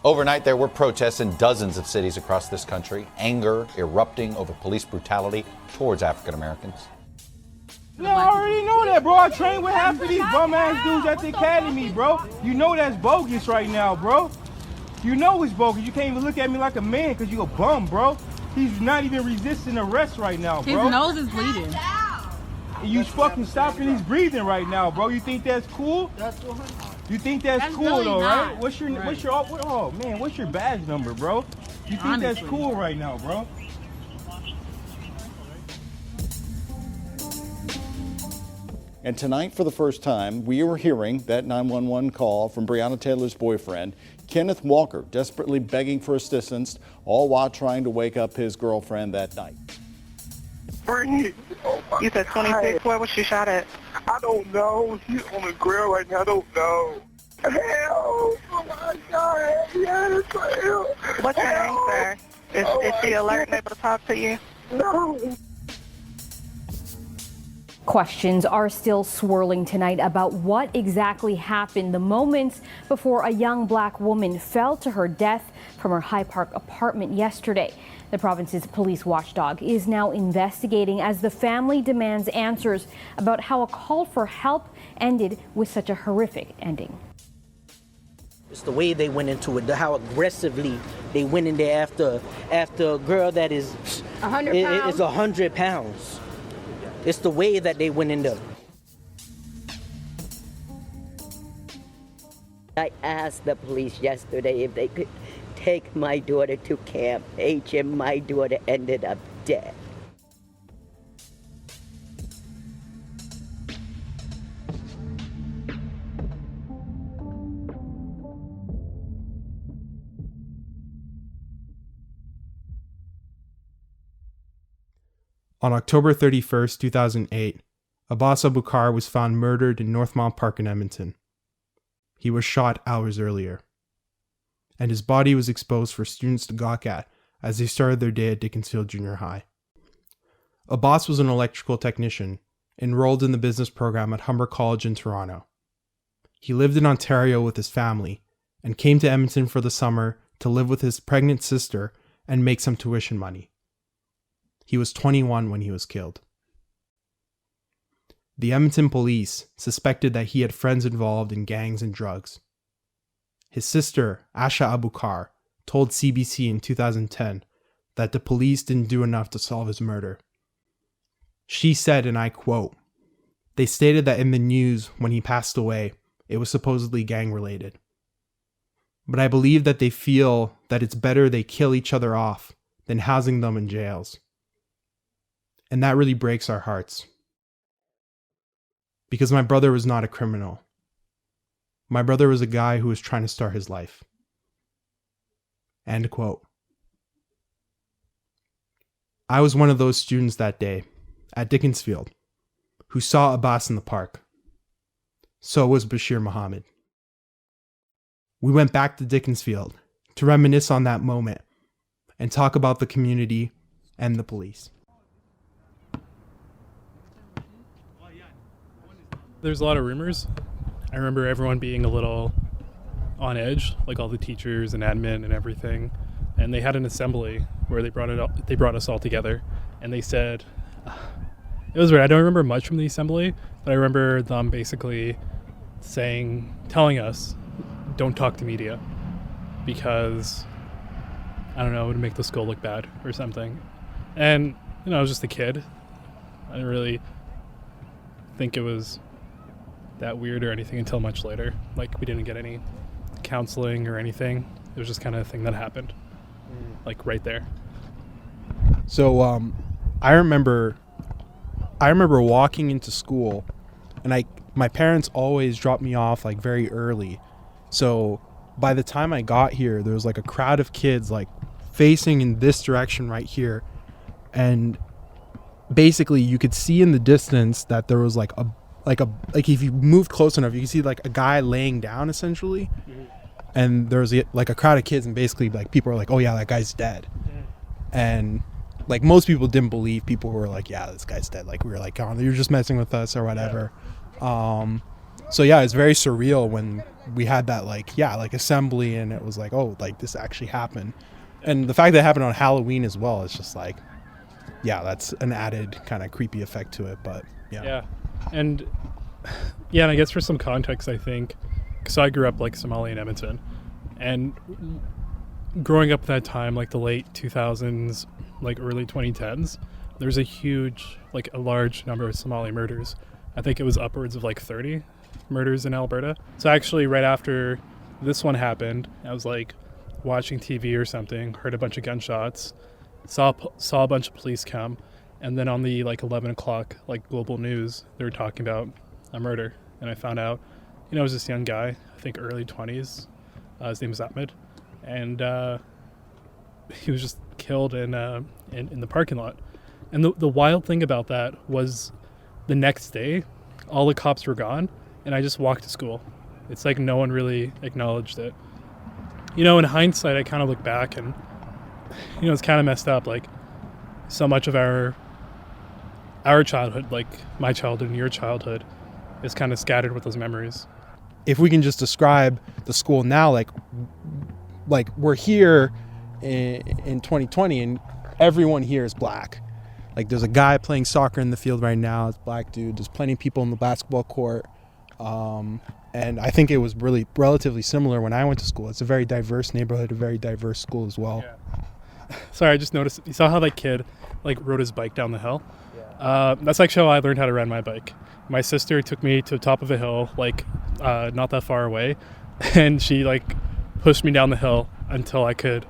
Overnight, there were protests in dozens of cities across this country, anger erupting over police brutality towards African Americans. Yeah, I already know that, bro. I trained with half of these bum-ass dudes at the academy, bro. You know that's bogus right now, bro. You know it's bogus. You can't even look at me like a man because you a bum, bro. He's not even resisting arrest right now, bro. His nose is bleeding. You fucking stopping his breathing right now, bro. You think that's cool? You think that's cool really though, not. right? What's your badge number, bro? You think Honestly. that's cool right now, bro? And tonight, for the first time, we are hearing that 911 call from Breonna Taylor's boyfriend, Kenneth Walker, desperately begging for assistance, all while trying to wake up his girlfriend that night. You said 26. Where was she shot at? I don't know. She's on the grill right now. I don't know. Help! Oh my God! Yes, help! What's your name, sir? Is she alert and able to talk to you? No. Questions are still swirling tonight about what exactly happened the moments before a young black woman fell to her death from her High Park apartment yesterday. The province's police watchdog is now investigating as the family demands answers about how a call for help ended with such a horrific ending. It's the way they went into it, how aggressively they went in there after a girl that is 100 pounds. Is 100 pounds. It's the way that they went in there. I asked the police yesterday if they could take my daughter to Camp H, and my daughter ended up dead. On October 31st, 2008, Abbas Abukar was found murdered in Northmont Park in Edmonton. He was shot hours earlier, and his body was exposed for students to gawk at as they started their day at Dickinsfield Junior High. Abbas was an electrical technician, enrolled in the business program at Humber College in Toronto. He lived in Ontario with his family and came to Edmonton for the summer to live with his pregnant sister and make some tuition money. He was 21 when he was killed. The Edmonton police suspected that he had friends involved in gangs and drugs. His sister, Asha Abukar, told CBC in 2010 that the police didn't do enough to solve his murder. She said, and I quote, "They stated that in the news when he passed away, it was supposedly gang-related. But I believe that they feel that it's better they kill each other off than housing them in jails. And that really breaks our hearts. Because my brother was not a criminal. My brother was a guy who was trying to start his life." End quote. I was one of those students that day at Dickinsfield who saw Abbas in the park. So was Bashir Muhammad. We went back to Dickinsfield to reminisce on that moment and talk about the community and the police. There's a lot of rumors. I remember everyone being a little on edge, like all the teachers and admin and everything. And they had an assembly where they brought us all together, and they said, it was weird. I don't remember much from the assembly, but I remember them basically telling us, don't talk to media, because I don't know, it would make the school look bad or something. And I was just a kid. I didn't really think it was that weird or anything until much later. Like, we didn't get any counseling or anything. It was just kind of a thing that happened, like right there. So I remember walking into school, and my parents always dropped me off like very early. So by the time I got here, there was like a crowd of kids like facing in this direction right here, and basically you could see in the distance that there was like if you moved close enough, you can see like a guy laying down essentially. Mm-hmm. And there was like a crowd of kids, and basically like people were like, "Oh yeah, that guy's dead." Mm-hmm. And like most people didn't believe. People were like, "Yeah, this guy's dead." Like we were like, "Oh, you're just messing with us or whatever." Yeah. So yeah, it's very surreal when we had that like assembly, and it was like, oh, like this actually happened. And the fact that it happened on Halloween as well, it's just like, yeah, that's an added kind of creepy effect to it. But yeah. And I guess for some context, I think, because I grew up like Somali in Edmonton, and growing up at that time, like the late 2000s, like early 2010s, there's a large number of Somali murders. I think it was upwards of like 30 murders in Alberta. So actually right after this one happened, I was like watching TV or something, heard a bunch of gunshots, saw a bunch of police come, and then on the like 11 o'clock like global news, they were talking about a murder, and I found out, it was this young guy, I think early 20s, his name was Ahmed, and he was just killed in the parking lot. And the wild thing about that was the next day, all the cops were gone, and I just walked to school. It's like no one really acknowledged it. In hindsight, I kind of look back and, it's kind of messed up. Like, so much of our childhood, like my childhood and your childhood, is kind of scattered with those memories. If we can just describe the school now, like we're here in 2020, and everyone here is black. Like, there's a guy playing soccer in the field right now. It's a black dude. There's plenty of people in the basketball court. And I think it was really relatively similar when I went to school. It's a very diverse neighborhood, a very diverse school as well. Yeah. Sorry, I just noticed. You saw how that kid like rode his bike down the hill? Yeah. That's actually how I learned how to ride my bike. My sister took me to the top of a hill, like not that far away, and she like pushed me down the hill until I could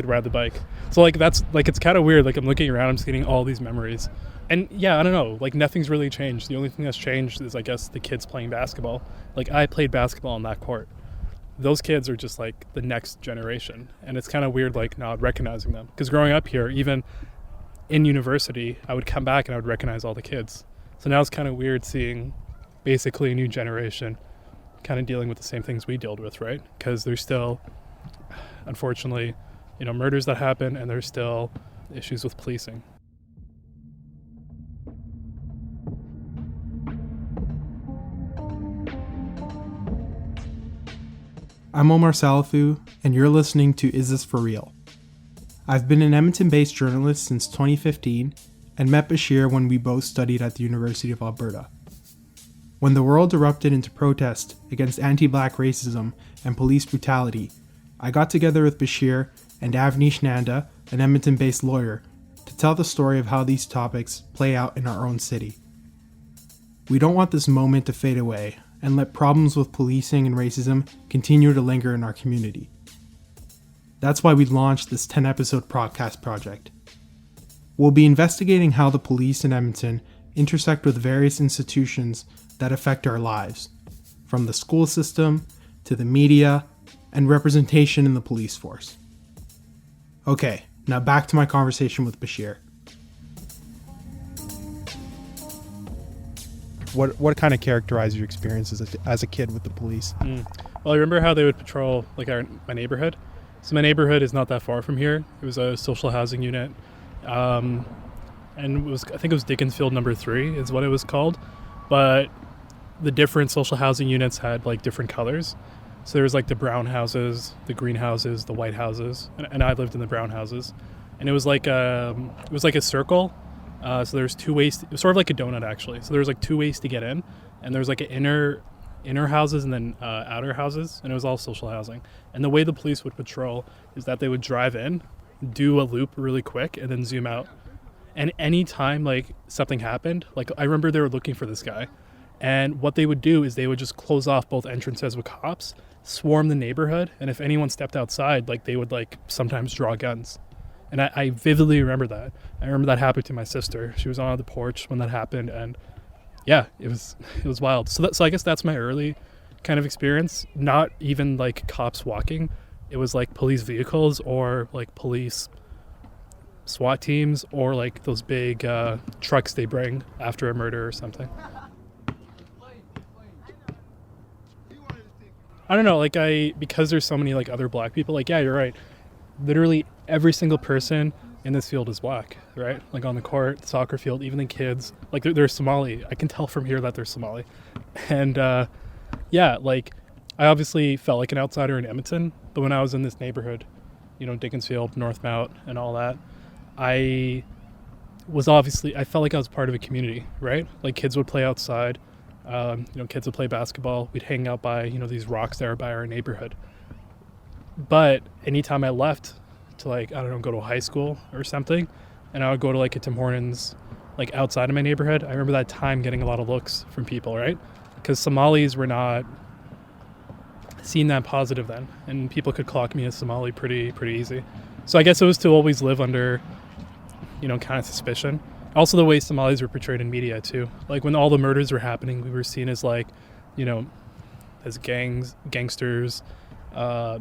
ride the bike. So like that's like, it's kind of weird. Like I'm looking around, I'm just getting all these memories. And yeah, I don't know, like nothing's really changed. The only thing that's changed is, I guess, the kids playing basketball. Like I played basketball on that court. Those kids are just like the next generation. And it's kind of weird, like not recognizing them. Because growing up here, even in university, I would come back and I would recognize all the kids. So now it's kind of weird seeing basically a new generation kind of dealing with the same things we dealt with, right? Because there's still, unfortunately, murders that happen, and there's still issues with policing. I'm Omar Salafu, and you're listening to Is This For Real? I've been an Edmonton-based journalist since 2015 and met Bashir when we both studied at the University of Alberta. When the world erupted into protest against anti-black racism and police brutality, I got together with Bashir and Avnish Nanda, an Edmonton-based lawyer, to tell the story of how these topics play out in our own city. We don't want this moment to fade away and let problems with policing and racism continue to linger in our community. That's why we launched this 10-episode podcast project. We'll be investigating how the police in Edmonton intersect with various institutions that affect our lives, from the school system to the media and representation in the police force. Okay, now back to my conversation with Bashir. What kind of characterized your experiences as a kid with the police? Well, I remember how they would patrol like my neighborhood. So my neighborhood is not that far from here. It was a social housing unit, and I think it was Dickinsfield number 3 is what it was called. But the different social housing units had like different colors. So there was like the brown houses, the green houses, the white houses, and I lived in the brown houses. And it was like a circle. So there's 2 ways. It was sort of like a donut, actually. So there's like 2 ways to get in, and there's like an inner houses and then outer houses, and it was all social housing. And the way the police would patrol is that they would drive in, do a loop really quick, and then zoom out. And anytime like something happened, like I remember they were looking for this guy, and what they would do is they would just close off both entrances with cops, swarm the neighborhood, and if anyone stepped outside, like they would like sometimes draw guns. And I vividly remember that. I remember that happened to my sister. She was on the porch when that happened, and yeah, it was wild. So I guess that's my early kind of experience. Not even like cops walking. It was like police vehicles or like police SWAT teams or like those big trucks they bring after a murder or something. I don't know, like because there's so many like other black people, like yeah, you're right. Literally every single person in this field is black, right? Like on the court, soccer field, even the kids, like they're Somali. I can tell from here that they're Somali. And yeah, like I obviously felt like an outsider in Edmonton, but when I was in this neighborhood, you know, Dickinsfield, Northmount and all that, I felt like I was part of a community, right? Like kids would play outside, you know, kids would play basketball. We'd hang out by, you know, these rocks there by our neighborhood. But anytime I left to like, I don't know, go to high school or something, and I would go to like a Tim Hortons, like outside of my neighborhood, I remember that time getting a lot of looks from people, right? Because Somalis were not seen that positive then, and people could clock me as Somali pretty easy. So I guess it was to always live under, you know, kind of suspicion. Also the way Somalis were portrayed in media too. Like when all the murders were happening, we were seen as like, you know, as gangsters,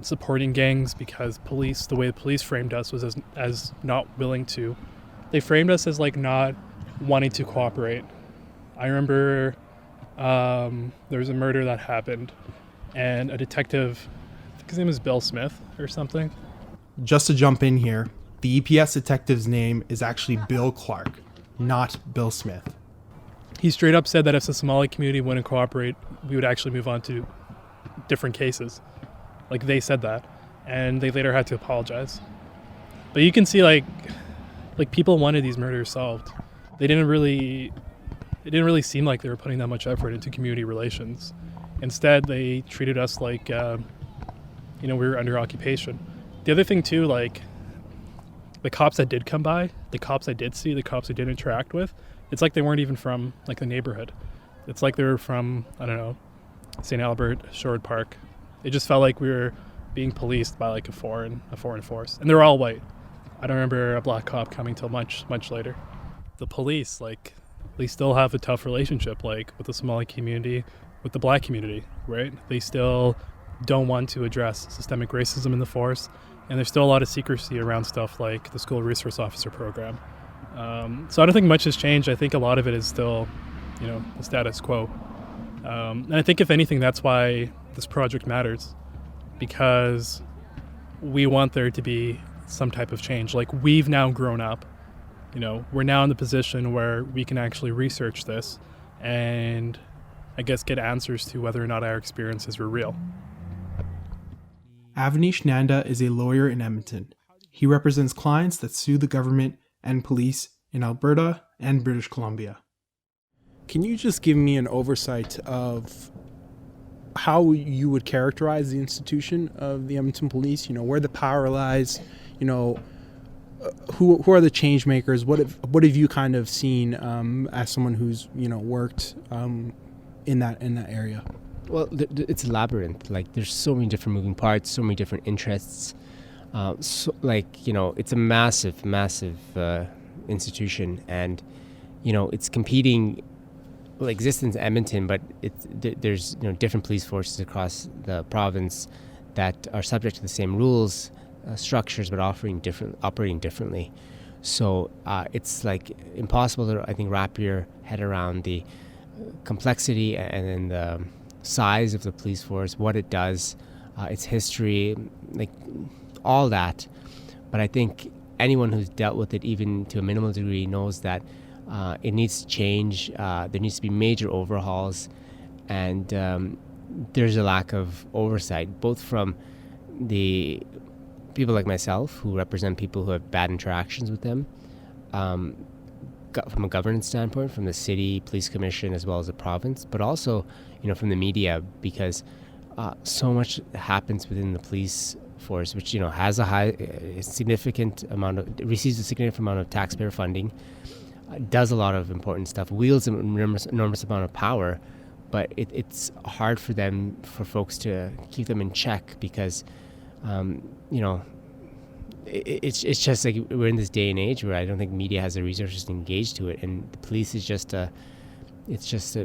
supporting gangs, because the way the police framed us was as not willing to. They framed us as like not wanting to cooperate. I remember there was a murder that happened, and a detective, I think his name is Bill Smith or something. Just to jump in here, the EPS detective's name is actually Bill Clark, not Bill Smith. He straight up said that if the Somali community wouldn't cooperate, we would actually move on to different cases. Like they said that, and they later had to apologize. But you can see like people wanted these murders solved. It didn't really seem like they were putting that much effort into community relations. Instead, they treated us like, you know, we were under occupation. The other thing too, like the cops that did come by, the cops I did see, the cops I did interact with, it's like they weren't even from like the neighborhood. It's like they were from, I don't know, St. Albert, Sherwood Park. It just felt like we were being policed by like a foreign force, and they were all white. I don't remember a black cop coming till much later. The police, like, they still have a tough relationship, like with the Somali community, with the black community, right? They still don't want to address systemic racism in the force, and there's still a lot of secrecy around stuff like the school resource officer program. So I don't think much has changed. I think a lot of it is still, you know, the status quo. And I think if anything, that's why this project matters, because we want there to be some type of change. Like, we've now grown up, you know, we're now in the position where we can actually research this and I guess get answers to whether or not our experiences were real. Avnish Nanda is a lawyer in Edmonton. He represents clients that sue the government and police in Alberta and British Columbia. Can you just give me an oversight of how you would characterize the institution of the Edmonton Police? You know, where the power lies, you know, who are the change makers? What have you kind of seen as someone who's, you know, worked in that area? Well, it's a labyrinth. Like, there's so many different moving parts, so many different interests. So, like, you know, it's a massive institution, and, you know, it's competing. Well, existence in Edmonton, but there's, you know, different police forces across the province that are subject to the same rules, structures, but operating differently. So it's like impossible to, I think, wrap your head around the complexity and then the size of the police force, what it does, its history, like all that. But I think anyone who's dealt with it, even to a minimal degree, knows that it needs to change. There needs to be major overhauls, and there's a lack of oversight, both from the people like myself who represent people who have bad interactions with them, from a governance standpoint, from the city, police commission, as well as the province, but also, you know, from the media, because so much happens within the police force, which, you know, has receives a significant amount of taxpayer funding, does a lot of important stuff, wields an enormous amount of power, but it's hard for folks to keep them in check, because you know, it's just like we're in this day and age where I don't think media has the resources to engage to it, and the police is just a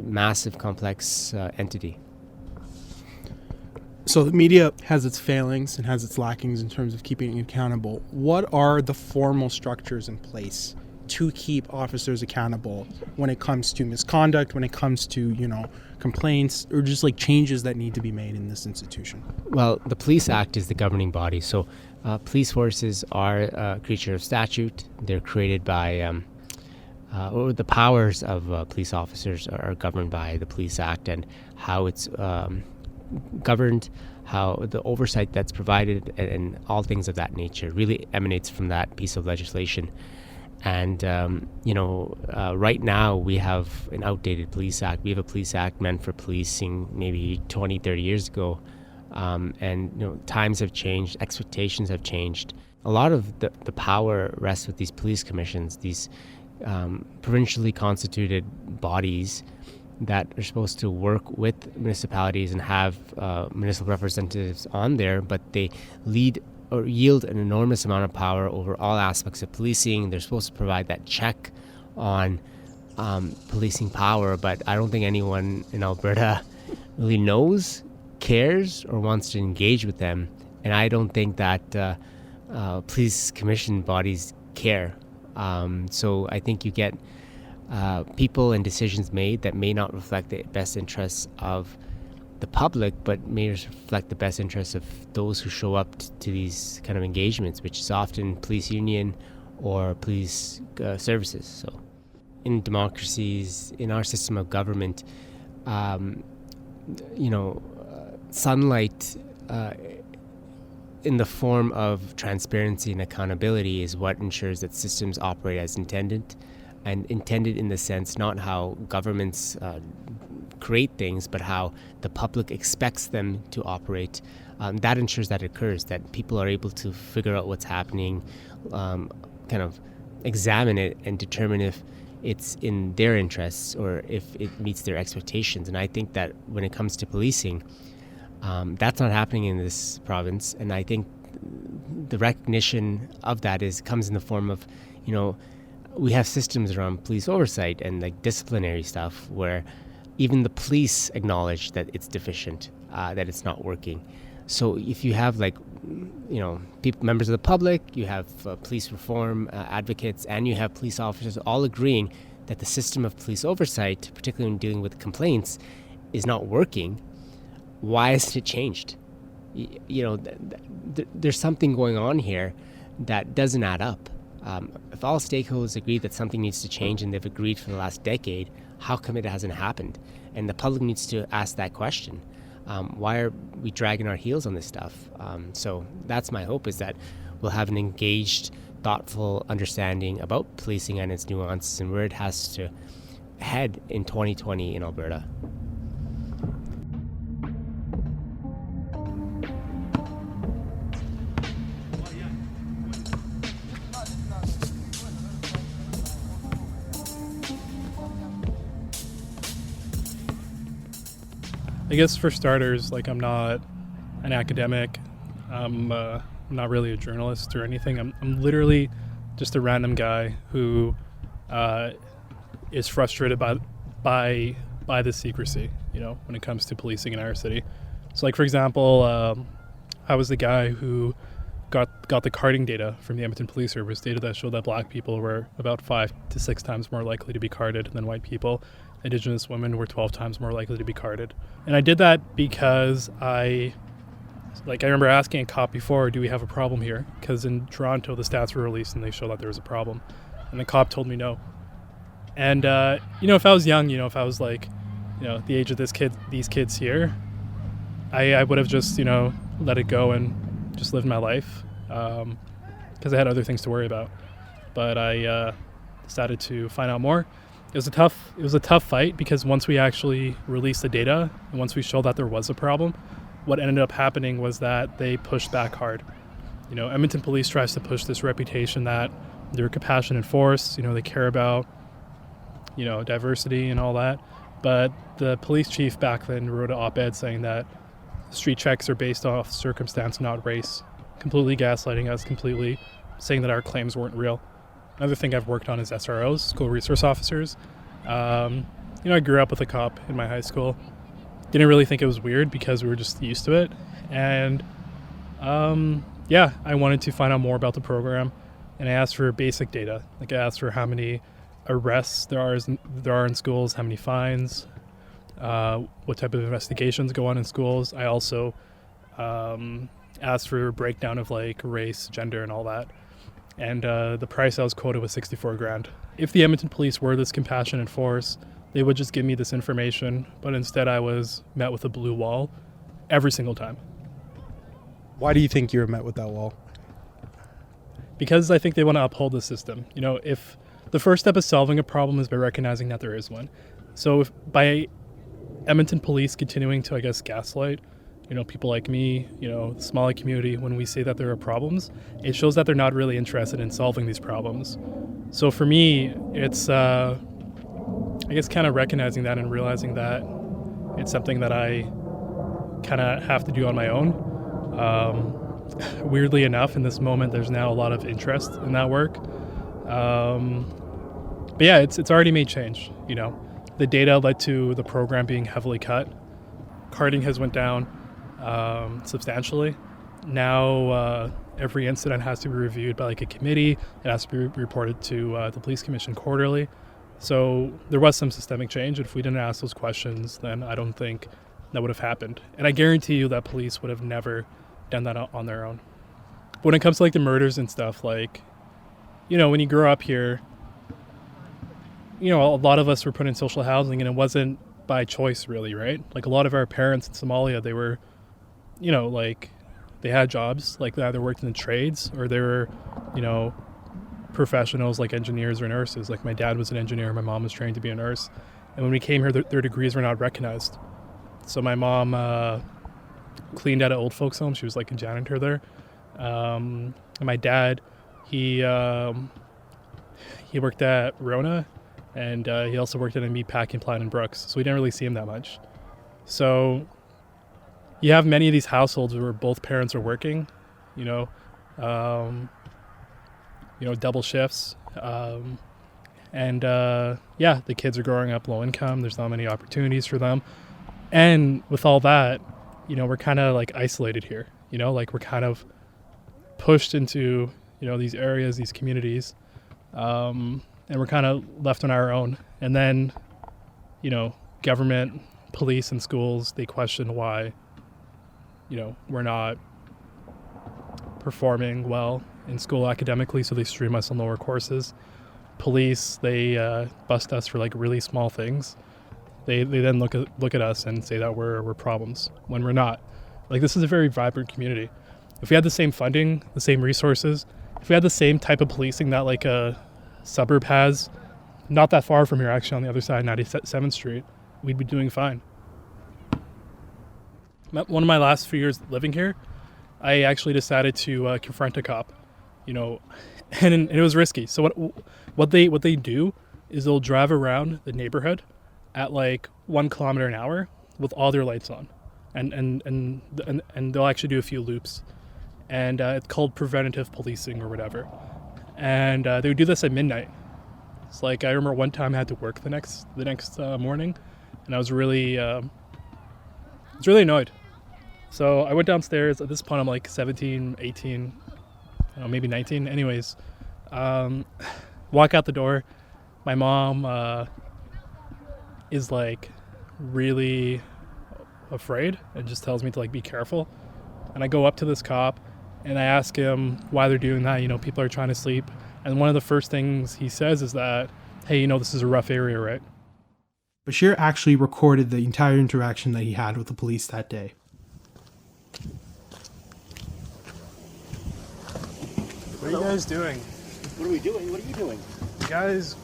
massive, complex entity. So the media has its failings and has its lackings in terms of keeping it accountable. What are the formal structures in place to keep officers accountable when it comes to misconduct, when it comes to, complaints, or just like changes that need to be made in this institution? Well, the Police Act is the governing body. So police forces are a creature of statute. They're created by, or the powers of police officers are governed by the Police Act, and how it's governed, how the oversight that's provided, and all things of that nature really emanates from that piece of legislation. And, right now we have an outdated police act. We have a police act meant for policing maybe 20, 30 years ago. And times have changed, expectations have changed. A lot of the power rests with these police commissions, these provincially constituted bodies that are supposed to work with municipalities and have municipal representatives on there, but they lead or yield an enormous amount of power over all aspects of policing. They're supposed to provide that check on policing power, but I don't think anyone in Alberta really knows, cares, or wants to engage with them. And I don't think that police commission bodies care. So I think you get people and decisions made that may not reflect the best interests of the public, but may reflect the best interests of those who show up to these kind of engagements, which is often police union or police services. So in democracies, in our system of government, sunlight in the form of transparency and accountability is what ensures that systems operate as intended, and intended in the sense not how governments create things, but how the public expects them to operate. That ensures that occurs, that people are able to figure out what's happening, kind of examine it and determine if it's in their interests or if it meets their expectations. And I think that when it comes to policing, that's not happening in this province. And I think the recognition of that comes in the form of, we have systems around police oversight and like disciplinary stuff where even the police acknowledge that it's deficient, that it's not working. So if you have members of the public, you have police reform advocates, and you have police officers all agreeing that the system of police oversight, particularly when dealing with complaints, is not working, why hasn't it changed? There's something going on here that doesn't add up. If all stakeholders agree that something needs to change, and they've agreed for the last decade, how come it hasn't happened? And the public needs to ask that question. Why are we dragging our heels on this stuff? So that's my hope, is that we'll have an engaged, thoughtful understanding about policing and its nuances and where it has to head in 2020 in Alberta. I guess for starters, I'm not an academic. I'm not really a journalist or anything. I'm literally just a random guy who is frustrated by the secrecy, when it comes to policing in our city. So, for example, I was the guy who got the carding data from the Edmonton Police Service, data that showed that black people were about 5 to 6 times more likely to be carded than white people. Indigenous women were 12 times more likely to be carded. And I did that because I remember asking a cop before, do we have a problem here? Because in Toronto, the stats were released and they showed that there was a problem. And the cop told me no. And, if I was young, if I was the age of these kids here, I would have just, let it go and just lived my life. Because I had other things to worry about. But I decided to find out more. It was a tough fight, because once we actually released the data and once we showed that there was a problem, what ended up happening was that they pushed back hard. Edmonton Police tries to push this reputation that they're compassionate force, they care about, diversity and all that. But the police chief back then wrote an op-ed saying that street checks are based off circumstance, not race, completely gaslighting us, completely saying that our claims weren't real. Another thing I've worked on is SROs, school resource officers. I grew up with a cop in my high school. Didn't really think it was weird because we were just used to it. And I wanted to find out more about the program. and I asked for basic data. Like I asked for how many arrests there are in schools, how many fines, what type of investigations go on in schools. I also asked for a breakdown of like race, gender, and all that. And the price I was quoted was $64,000. If the Edmonton police were this compassionate force, they would just give me this information, but instead I was met with a blue wall every single time. Why do you think you were met with that wall? Because I think they want to uphold the system. You know, if the first step of solving a problem is by recognizing that there is one. So if by Edmonton police continuing to, I guess, gaslight, you know, people like me, you know, the Somali community, when we say that there are problems, it shows that they're not really interested in solving these problems. So for me, it's, I guess, kind of recognizing that and realizing that it's something that I kind of have to do on my own. Weirdly enough, in this moment, there's now a lot of interest in that work. But yeah, it's already made change. You know, the data led to the program being heavily cut. Carding has went down substantially. Now every incident has to be reviewed by like a committee. It has to be reported to the police commission quarterly. So there was some systemic change. If we didn't ask those questions, then I don't think that would have happened. And I guarantee you that police would have never done that on their own. But when it comes to like the murders and stuff, like, you know, when you grow up here, you know, a lot of us were put in social housing, and it wasn't by choice really, right? Like a lot of our parents in Somalia, they were, you know, like they had jobs, like they either worked in the trades or they were, you know, professionals like engineers or nurses. Like my dad was an engineer, my mom was trained to be a nurse. And when we came here, their degrees were not recognized. So my mom cleaned at an old folks home. She was like a janitor there. And my dad, he worked at Rona, and he also worked at a meat packing plant in Brooks. So we didn't really see him that much. So you have many of these households where both parents are working, you know, double shifts. And yeah, the kids are growing up low income. There's not many opportunities for them. And with all that, you know, we're kind of like isolated here, you know, like we're kind of pushed into, you know, these areas, these communities, and we're kind of left on our own. And then, you know, government, police, and schools, they question why, you know, we're not performing well in school academically, so they stream us on lower courses. Police, they bust us for like really small things. They then look at us and say that we're problems when we're not. Like, this is a very vibrant community. If we had the same funding, the same resources, if we had the same type of policing that like a suburb has, not that far from here actually, on the other side, 97th Street, we'd be doing fine. One of my last few years living here, I actually decided to confront a cop, you know, and it was risky. So what they do is they'll drive around the neighborhood at like 1 kilometer an hour with all their lights on, and they'll actually do a few loops, and it's called preventative policing or whatever. And they would do this at midnight. It's like, I remember one time I had to work the next morning, and I was really annoyed. So I went downstairs. At this point I'm like 17, 18, I don't know, maybe 19. Anyways, walk out the door. My mom is like really afraid and just tells me to like be careful. And I go up to this cop and I ask him why they're doing that. You know, people are trying to sleep. And one of the first things he says is that, hey, you know, this is a rough area, right? Bashir actually recorded the entire interaction that he had with the police that day. What are you guys doing? What are we doing? What are you doing? You guys,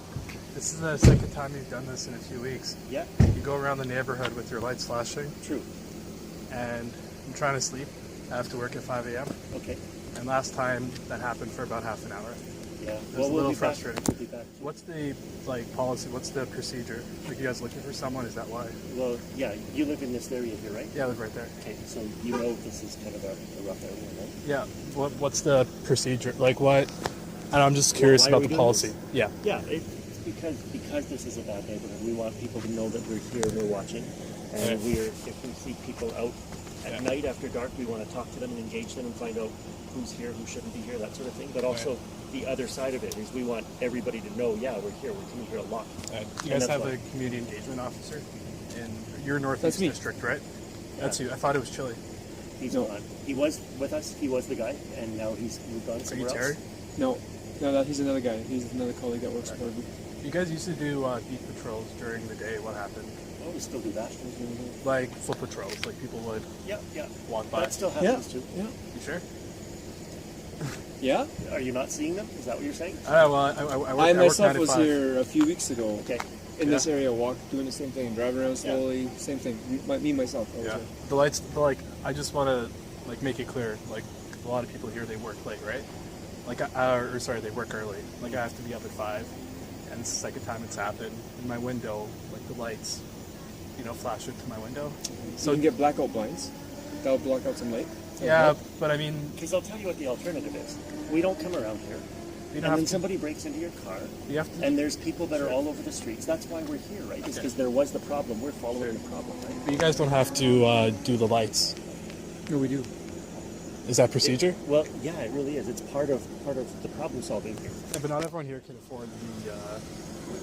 this is the second time you've done this in a few weeks. Yeah. You go around the neighborhood with your lights flashing. True. And I'm trying to sleep. I have to work at 5 a.m. Okay. And last time that happened for about half an hour. Yeah. It was a little frustrating. We'll be back. What's the policy? What's the procedure? Like, you guys looking for someone? Is that why? Well, yeah. You live in this area here, right? Yeah, I live right there. Okay. So you know this is kind of a rough area, right? Yeah. What's the procedure? Like, what? I'm just curious about the policy. Yeah. Yeah. It's because this is a bad neighborhood. We want people to know that we're here and we're watching. And if we see people out At night after dark, we want to talk to them and engage them and find out who's here, who shouldn't be here, that sort of thing. But also the other side of it is we want everybody to know, yeah, we're here. We're coming here a lot. You guys have a community engagement officer, and you're Northeast District, right? That's you. I thought it was Chile. He's not. He was with us. He was the guy, and now he's moved on somewhere else. Terry? No, he's another guy. He's another colleague that works for me. You guys used to do beat patrols during the day. What happened? Oh, we still do that. Like foot patrols, like people would walk by. That still happens too. Yeah. You sure? Yeah? Are you not seeing them? Is that what you're saying? I myself was here a few weeks ago. Okay. In this area, doing the same thing, driving around slowly, same thing. Me myself. The lights, I just want to make it clear. Like a lot of people here, they work late, right? They work early. Like I have to be up at 5, and it's the second time it's happened. In my window, like the lights, flash into my window. So you can get blackout blinds. That'll block out some light. Yeah, but I mean, because I'll tell you what the alternative is. We don't come around here. And then somebody breaks into your car, and there's people that are all over the streets. That's why we're here, right? It's because there was the problem. We're following the problem, right? But you guys don't have to do the lights. No, we do. Is that procedure? Well, yeah, it really is. It's part of the problem solving here. Yeah, but not everyone here can afford the.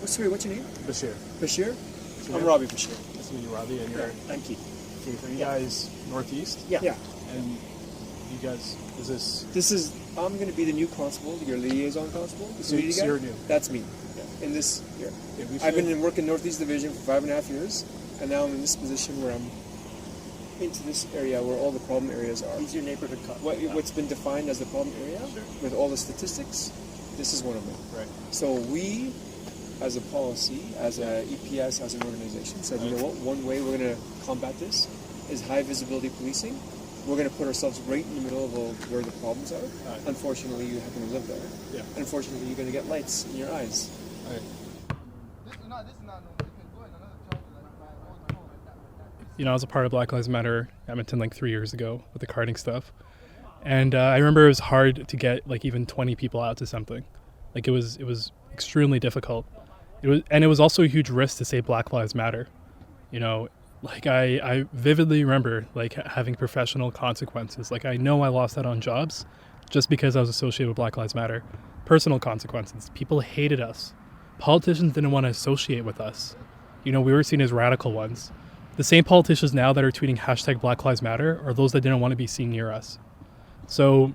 What's your name? Bashir. Bashir? I'm Robbie Bashir. Nice to meet you, Robbie. And you're. I'm Keith. Keith, are you guys Northeast? Yeah. And you guys, I'm going to be the new constable, your liaison constable. So you're new. That's me. In this year. I've been working Northeast Division for 5.5 years, and now I'm in this position where I'm into this area where all the problem areas are. He's your neighborhood cop. What's been defined as the problem area, with all the statistics, this is one of them. Right. So we, as a policy, as a EPS, as an organization, said, you know what, one way we're going to combat this is high visibility policing. We're going to put ourselves right in the middle of where the problems are. Unfortunately, you happen to live there. Yeah. Unfortunately, you're going to get lights in your eyes. I was a part of Black Lives Matter Edmonton 3 years ago with the carding stuff. And I remember it was hard to get even 20 people out to something. It was extremely difficult. It was also a huge risk to say Black Lives Matter. I vividly remember having professional consequences. I know I lost out on jobs just because I was associated with Black Lives Matter. Personal consequences. People hated us. Politicians didn't want to associate with us. We were seen as radical ones. The same politicians now that are tweeting hashtag Black Lives Matter are those that didn't want to be seen near us. So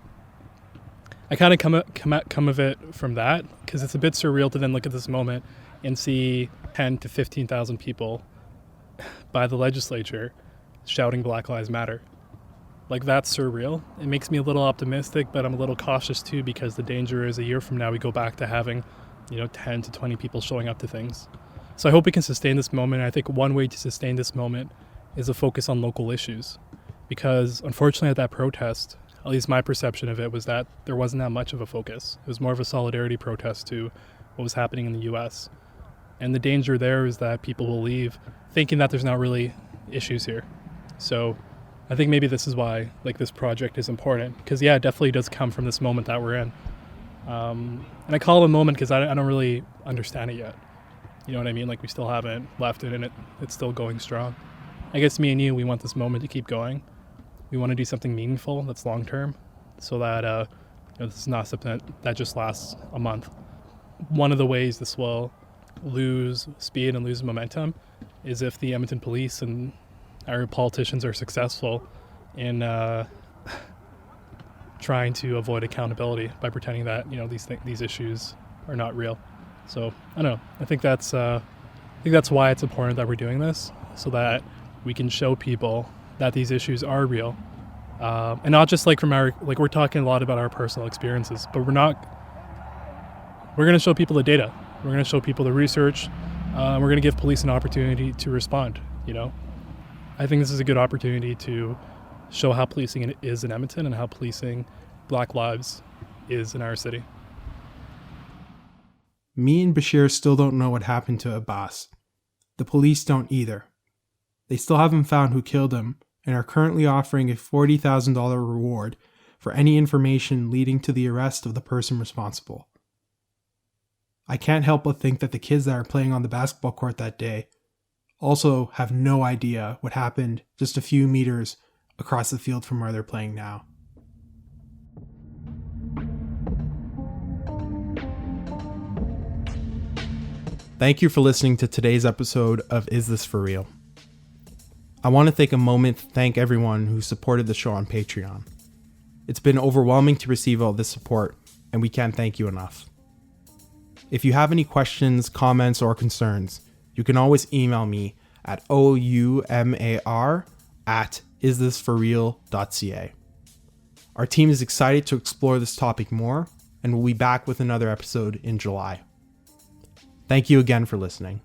I kind of come of it from that, because it's a bit surreal to then look at this moment and see 10 to 15,000 people by the legislature shouting Black Lives Matter. That's surreal. It makes me a little optimistic, but I'm a little cautious too, because the danger is a year from now we go back to having 10 to 20 people showing up to things. So I hope we can sustain this moment. I think one way to sustain this moment is a focus on local issues, because unfortunately at that protest, at least my perception of it was that there wasn't that much of a focus. It was more of a solidarity protest to what was happening in the US. And the danger there is that people will leave thinking that there's not really issues here. So I think maybe this is why this project is important, because it definitely does come from this moment that we're in. And I call it a moment because I don't really understand it yet. You know what I mean? We still haven't left it, and it's still going strong. I guess me and you, we want this moment to keep going. We want to do something meaningful that's long term, so that this is not something that just lasts a month. One of the ways this will lose speed and lose momentum is if the Edmonton police and our politicians are successful in trying to avoid accountability by pretending that these issues are not real. So I don't know. I think that's why it's important that we're doing this, so that we can show people that these issues are real, and not just from our we're talking a lot about our personal experiences, but we're going to show people the data. We're going to show people the research. We're going to give police an opportunity to respond. I think this is a good opportunity to show how policing is in Edmonton and how policing Black lives is in our city. Me and Bashir still don't know what happened to Abbas. The police don't either. They still haven't found who killed him and are currently offering a $40,000 reward for any information leading to the arrest of the person responsible. I can't help but think that the kids that are playing on the basketball court that day also have no idea what happened just a few meters across the field from where they're playing now. Thank you for listening to today's episode of Is This For Real? I want to take a moment to thank everyone who supported the show on Patreon. It's been overwhelming to receive all this support, and we can't thank you enough. If you have any questions, comments, or concerns, you can always email me at oumar@isthisforreal.ca. Our team is excited to explore this topic more, and we'll be back with another episode in July. Thank you again for listening.